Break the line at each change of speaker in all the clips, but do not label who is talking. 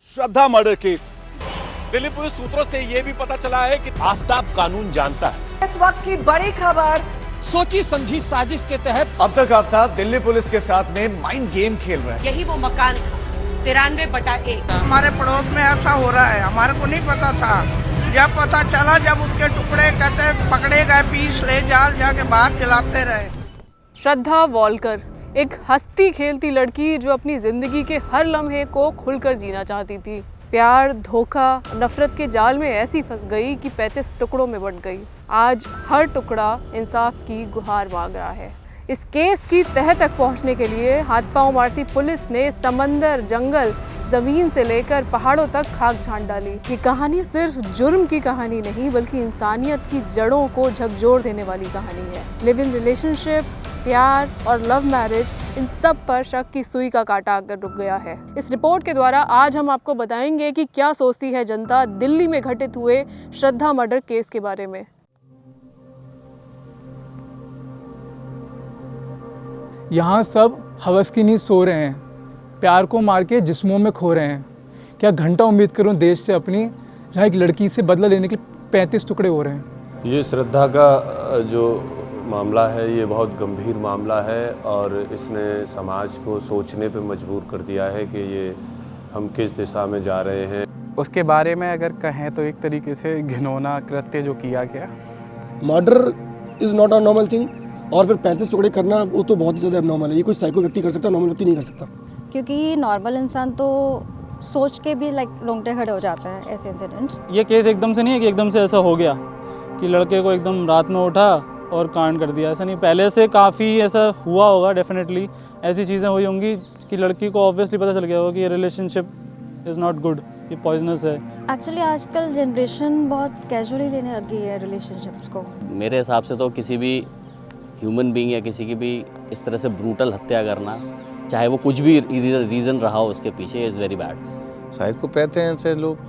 श्रद्धा murder case.
Delhi police सूत्रों से ये भी पता चला है कि
आफ्ताब कानून जानता है।
इस वक्त की बड़ी खबर,
सोची समझी साजिश के तहत
अब तक आफ्ताब दिल्ली पुलिस के साथ में माइंड गेम खेल रहा है।
यही वो मकान था 93/1।
हमारे पड़ोस में ऐसा हो रहा है, हमारे को नहीं पता था। जब पता चला, जब उसके टुकड़े कहते पकड़े गए, पीस ले जाल जाके बाहर चलाते रहे।
श्रद्धा वॉलकर एक हंसती खेलती लड़की जो अपनी जिंदगी के हर लम्हे को खुलकर जीना चाहती थी। प्यार, धोखा, नफरत के जाल में ऐसी फंस गई कि 35 टुकड़ों में बंट गई। आज हर टुकड़ा इंसाफ की गुहार मांग रहा है। इस केस की तह तक पहुंचने के लिए हाथ पांव मारती पुलिस ने समंदर, जंगल, जमीन से लेकर पहाड़ों तक खाक छान डाली। ये कहानी सिर्फ जुर्म की कहानी नहीं बल्कि इंसानियत की जड़ों को झकझोर देने वाली कहानी है। लिव इन रिलेशनशिप, प्यार और लव मैरिज, इन सब पर शक की सुई का कांटा आकर रुक गया है। इस रिपोर्ट के द्वारा आज हम आपको बताएंगे कि क्या सोचती है जनता दिल्ली में घटित हुए श्रद्धा मर्डर केस के बारे में।
यहाँ सब हवस की नींद सो रहे हैं, प्यार को मार के जिस्मों में खो रहे हैं। क्या घंटा उम्मीद करूँ देश से अपनी, जहाँ एक लड़की से बदला लेने के लिए 35 टुकड़े हो रहे हैं।
ये श्रद्धा का जो मामला है ये बहुत गंभीर मामला है और इसने समाज को सोचने पे मजबूर कर दिया है कि ये हम किस दिशा में जा रहे हैं।
उसके बारे में अगर कहें तो एक तरीके से घिनौना कृत्य जो किया गया।
Murder is not a normal thing, और फिर 35 टुकड़े करना वो तो बहुत ही ज़्यादा एबनॉर्मल है। ये कोई साइको व्यक्ति कर सकता है, नॉर्मल व्यक्ति नहीं कर सकता।
क्योंकि नॉर्मल इंसान तो सोच के भी रोंगटे खड़े हो जाता है ऐसे इंसिडेंट्स।
ये केस एकदम से नहीं है कि एकदम से ऐसा हो गया कि लड़के को एकदम रात में उठा और कांड कर दिया। ऐसा नहीं, पहले से काफ़ी ऐसा हुआ होगा। डेफिनेटली ऐसी चीज़ें हुई होंगी कि लड़की को ऑब्वियसली पता चल गया होगा कि ये रिलेशनशिप इज़ नॉट गुड, ये पॉइजनस है।
एक्चुअली आजकल जनरेशन बहुत कैजुअली लेने लग गई है रिलेशनशिप्स को।
मेरे हिसाब से तो किसी भी ह्यूमन बीइंग या किसी की भी इस तरह से ब्रूटल हत्या करना, चाहे वो कुछ भी रीज़न रहा हो उसके पीछे, इज़ वेरी बैड।
साइकोपैथ हैं ऐसे लोग।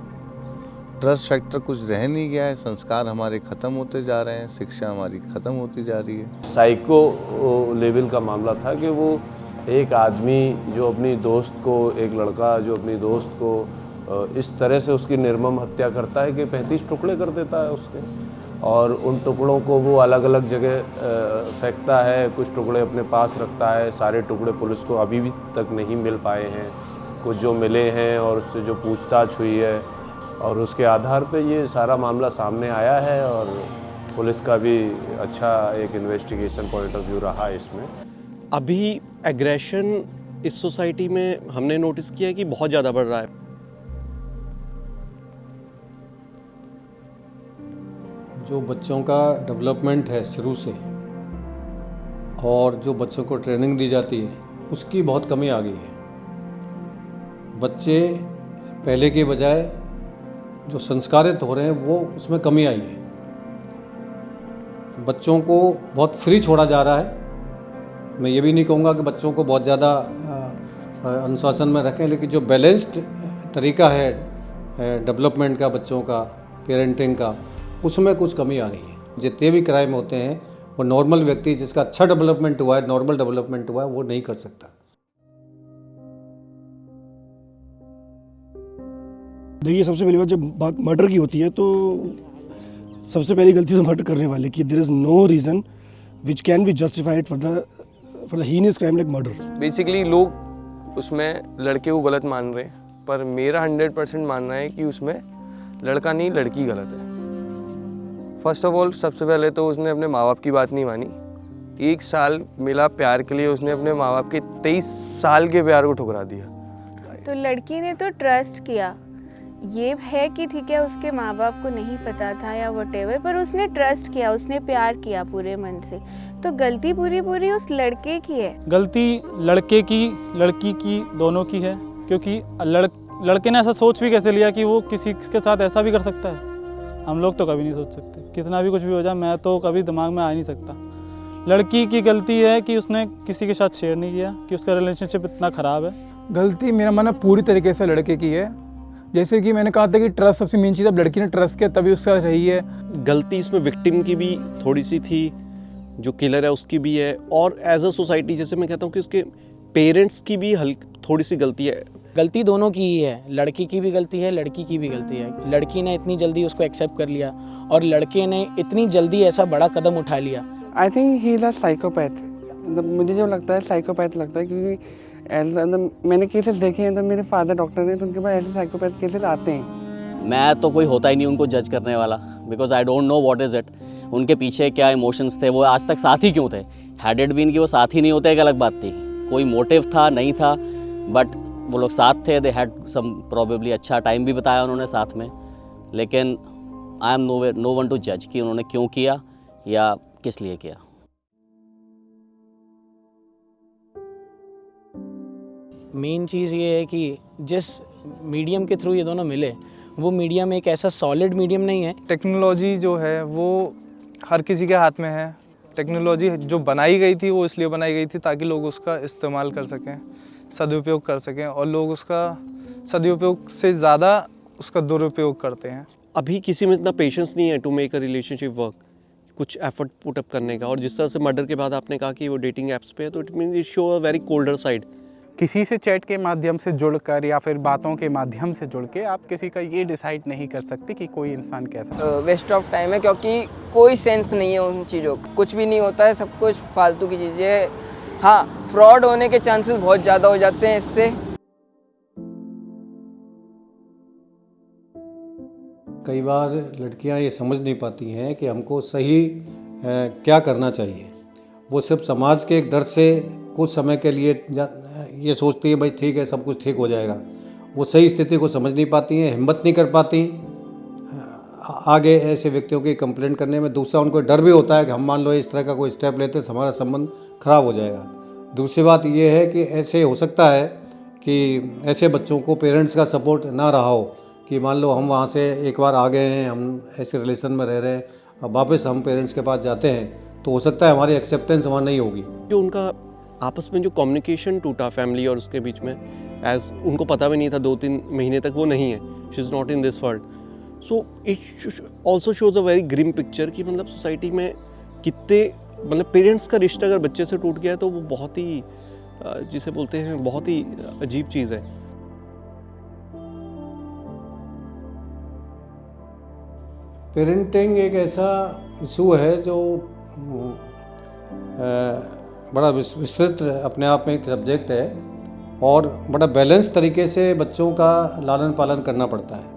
ट्रस्ट फैक्टर कुछ रह नहीं गया है, संस्कार हमारे ख़त्म होते जा रहे हैं, शिक्षा हमारी ख़त्म होती जा रही है।
साइको लेवल का मामला था कि वो एक आदमी जो अपनी दोस्त को, एक लड़का जो अपनी दोस्त को इस तरह से उसकी निर्मम हत्या करता है कि 35 टुकड़े कर देता है उसके, और उन टुकड़ों को वो अलग अलग जगह फेंकता है, कुछ टुकड़े अपने पास रखता है। सारे टुकड़े पुलिस को अभी भी तक नहीं मिल पाए हैं। कुछ जो मिले हैं और उससे जो पूछताछ हुई है और उसके आधार पे ये सारा मामला सामने आया है, और पुलिस का भी अच्छा एक इन्वेस्टिगेशन पॉइंट ऑफ व्यू रहा है इसमें।
अभी एग्रेशन इस सोसाइटी में हमने नोटिस किया है कि बहुत ज़्यादा बढ़ रहा है।
जो बच्चों का डेवलपमेंट है शुरू से, और जो बच्चों को ट्रेनिंग दी जाती है, उसकी बहुत कमी आ गई है। बच्चे पहले के बजाय जो संस्कारित हो रहे हैं वो उसमें कमी आई है। बच्चों को बहुत फ्री छोड़ा जा रहा है। मैं ये भी नहीं कहूँगा कि बच्चों को बहुत ज़्यादा अनुशासन में रखें, लेकिन जो बैलेंस्ड तरीका है डेवलपमेंट का, बच्चों का, पेरेंटिंग का, उसमें कुछ कमी आ रही है। जितने भी क्राइम होते हैं वो नॉर्मल व्यक्ति जिसका अच्छा डेवलपमेंट हुआ है, नॉर्मल डेवलपमेंट हुआ है, वो नहीं कर सकता।
देखिए, सबसे पहली बात जब बात मर्डर की होती है तो सबसे पहली गलती तो मर्डर करने वाले की। There is no reason which can be justified for the heinous crime like murder.
Basically लोग उसमें लड़के को गलत मान रहे हैं, पर मेरा 100% मानना है कि उसमें लड़का नहीं, लड़की गलत है। फर्स्ट ऑफ ऑल, सबसे पहले तो उसने अपने माँ बाप की बात नहीं मानी। 1 साल मिला प्यार के लिए, उसने अपने माँ बाप के 23 साल के प्यार को ठुकरा दिया।
तो लड़की ने तो ट्रस्ट किया, ये है कि ठीक है उसके माँ बाप को नहीं पता था या व्हाटएवर, पर उसने ट्रस्ट किया, उसने प्यार किया पूरे मन से। तो गलती पूरी उस लड़के की है।
गलती लड़के की, लड़की की, दोनों की है। क्योंकि लड़के ने ऐसा सोच भी कैसे लिया कि वो किसी के साथ ऐसा भी कर सकता है। हम लोग तो कभी नहीं सोच सकते, कितना भी कुछ भी हो जाए, मैं तो कभी दिमाग में आ नहीं सकता। लड़की की गलती है कि उसने किसी के साथ शेयर नहीं किया, कि उसका रिलेशनशिप इतना ख़राब है।
गलती मेरा मानना पूरी तरीके से लड़के की है। जैसे कि मैंने कहा था कि ट्रस्ट सबसे मेन चीज़, अब लड़की ने ट्रस्ट किया तभी उसके साथ रही है।
गलती इसमें विक्टिम की भी थोड़ी सी थी, जो किलर है उसकी भी है, और एज अ सोसाइटी जैसे मैं कहता हूँ कि उसके पेरेंट्स की भी थोड़ी सी गलती है।
गलती दोनों की ही है, लड़की की भी गलती है, लड़की की भी गलती है। लड़की ने इतनी जल्दी उसको एक्सेप्ट कर लिया और लड़के ने इतनी जल्दी ऐसा बड़ा कदम उठा लिया।
I think he is a psychopath. मुझे जो लगता है साइकोपैथ लगता है, क्योंकि मैंने केसेस देखे हैं, मेरे फादर डॉक्टर हैं, तो उनके पास ऐसे साइकोपैथ केसेस आते हैं।
मैं तो कोई होता ही नहीं उनको जज करने वाला, because I don't know what is it. उनके पीछे क्या इमोशंस थे, वो आज तक साथ ही क्यों थे। हैड इट बीन कि वो साथ ही नहीं होते, एक अलग बात थी, कोई मोटिव था नहीं था, बट वो लोग साथ थे। दे हैड सम प्रोबेबली अच्छा टाइम भी बताया उन्होंने साथ में, लेकिन I am no one to जज कि उन्होंने क्यों किया या किस लिए किया।
मेन चीज़ ये है कि जिस मीडियम के थ्रू ये दोनों मिले, वो मीडियम एक ऐसा सॉलिड मीडियम नहीं है।
टेक्नोलॉजी जो है वो हर किसी के हाथ में है। टेक्नोलॉजी जो बनाई गई थी वो इसलिए बनाई गई थी ताकि लोग उसका इस्तेमाल कर सकें, सदुपयोग कर सकें, और लोग उसका सदुपयोग से ज़्यादा उसका दुरुपयोग करते हैं।
अभी किसी में इतना पेशेंस नहीं है to make a relationship work, कुछ एफर्ट पुट अप करने का। और जिस तरह से मर्डर के बाद आपने कहा कि वो डेटिंग ऐप्स पे है, तो it mean it show a very colder side.
किसी से चैट के माध्यम से जुड़कर या फिर बातों के माध्यम से जुड़ के आप किसी का ये डिसाइड नहीं कर सकते कि कोई इंसान कैसा।
वेस्ट ऑफ टाइम है, क्योंकि कोई सेंस नहीं है उन चीज़ों का, कुछ भी नहीं होता है, सब कुछ फालतू की चीज़ें। हाँ, फ्रॉड होने के चांसेस बहुत ज़्यादा हो जाते हैं इससे।
कई बार लड़कियां ये समझ नहीं पाती हैं कि हमको सही क्या करना चाहिए। वो सिर्फ समाज के एक डर से कुछ समय के लिए ये सोचती है भाई ठीक है सब कुछ ठीक हो जाएगा। वो सही स्थिति को समझ नहीं पाती हैं, हिम्मत नहीं कर पाती आगे ऐसे व्यक्तियों की कंप्लेंट करने में। दूसरा, उनको डर भी होता है कि हम मान लो इस तरह का कोई स्टेप लेते हैं हमारा संबंध खराब हो जाएगा। दूसरी बात ये है कि ऐसे हो सकता है कि ऐसे बच्चों को पेरेंट्स का सपोर्ट ना रहा हो, कि मान लो हम वहाँ से एक बार आ गए हैं, हम ऐसे रिलेशन में रह रहे हैं, अब वापस हम पेरेंट्स के पास जाते हैं, तो हो सकता है हमारी एक्सेप्टेंस वहाँ नहीं होगी।
जो उनका आपस में जो कम्युनिकेशन टूटा फैमिली और उसके बीच में, एज उनको पता भी नहीं था 2-3 महीने तक वो नहीं है, she is not in this world. So it also shows a very grim picture कि मतलब सोसाइटी में कितने मतलब पेरेंट्स का रिश्ता अगर बच्चे से टूट गया है तो वो बहुत ही जिसे बोलते हैं बहुत ही अजीब चीज़ है।
पेरेंटिंग एक ऐसा इशू है जो बड़ा विस्तृत अपने आप में एक सब्जेक्ट है और बड़ा बैलेंस तरीके से बच्चों का लालन पालन करना पड़ता है।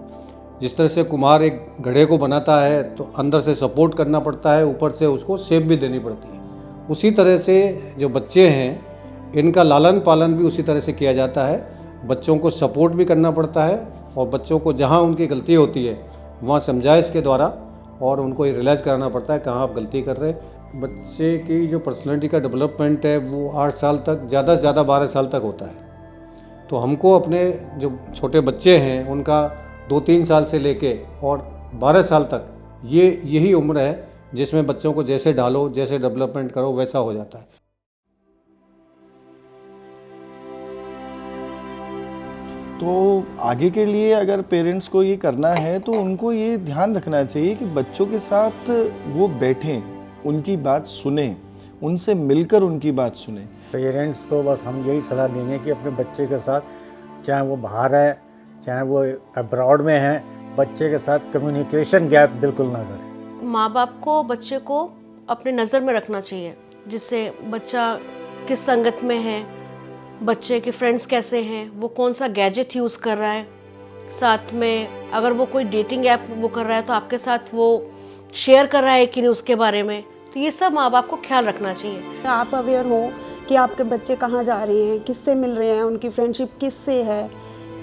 जिस तरह से कुम्हार एक घड़े को बनाता है तो अंदर से सपोर्ट करना पड़ता है, ऊपर से उसको शेप भी देनी पड़ती है। उसी तरह से जो बच्चे हैं इनका लालन पालन भी उसी तरह से किया जाता है। बच्चों को सपोर्ट भी करना पड़ता है और बच्चों को जहाँ उनकी गलती होती है वहाँ समझाइश के द्वारा और उनको ये रियलाइज़ कराना पड़ता है कहाँ आप गलती कर रहे हैं। बच्चे की जो पर्सनैलिटी का डेवलपमेंट है वो 8 साल तक, ज़्यादा से ज़्यादा 12 साल तक होता है। तो हमको अपने जो छोटे बच्चे हैं उनका 2-3 साल से लेके और 12 साल तक यही उम्र है जिसमें बच्चों को जैसे डालो, जैसे डेवलपमेंट करो वैसा हो जाता है।
तो आगे के लिए अगर पेरेंट्स को ये करना है तो उनको ये ध्यान रखना चाहिए कि बच्चों के साथ वो बैठें, उनकी बात सुने, उनसे मिलकर उनकी बात सुने।
पेरेंट्स को बस हम यही सलाह देंगे कि अपने बच्चे के साथ, चाहे वो बाहर है चाहे वो अब्रॉड में है, बच्चे के साथ कम्युनिकेशन गैप बिल्कुल ना करें।
माँ बाप को बच्चे को अपने नज़र में रखना चाहिए, जिससे बच्चा किस संगत में है, बच्चे के फ्रेंड्स कैसे हैं, वो कौन सा गैजेट यूज़ कर रहा है, साथ में अगर वो कोई डेटिंग ऐप वो कर रहा है तो आपके साथ वो शेयर कर रहा है कि नहीं उसके बारे में। तो ये सब माँ बाप को ख्याल रखना चाहिए।
आप अवेयर हो कि आपके बच्चे कहाँ जा रहे हैं, किससे मिल रहे हैं, उनकी फ्रेंडशिप किससे है,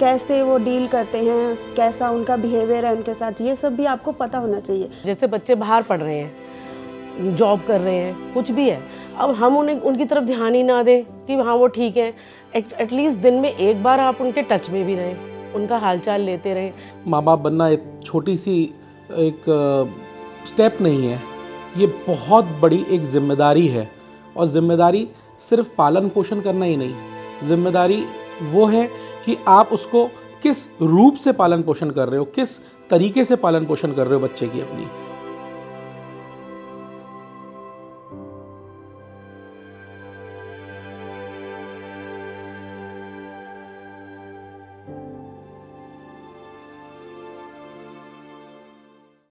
कैसे वो डील करते हैं, कैसा उनका बिहेवियर है उनके साथ, ये सब भी आपको पता होना चाहिए।
जैसे बच्चे बाहर पढ़ रहे हैं, जॉब कर रहे हैं, कुछ भी है, अब हम उन्हें उनकी तरफ ध्यान ही ना दें कि हाँ वो ठीक है, एटलीस्ट दिन में एक बार आप उनके टच में भी रहें, उनका हालचाल लेते रहें।
माँ बाप बनना एक छोटी सी एक स्टेप नहीं है, ये बहुत बड़ी एक जिम्मेदारी है। और जिम्मेदारी सिर्फ पालन पोषण करना ही नहीं, जिम्मेदारी वो है कि आप उसको किस रूप से पालन पोषण कर रहे हो, किस तरीके से पालन पोषण कर रहे हो बच्चे की अपनी।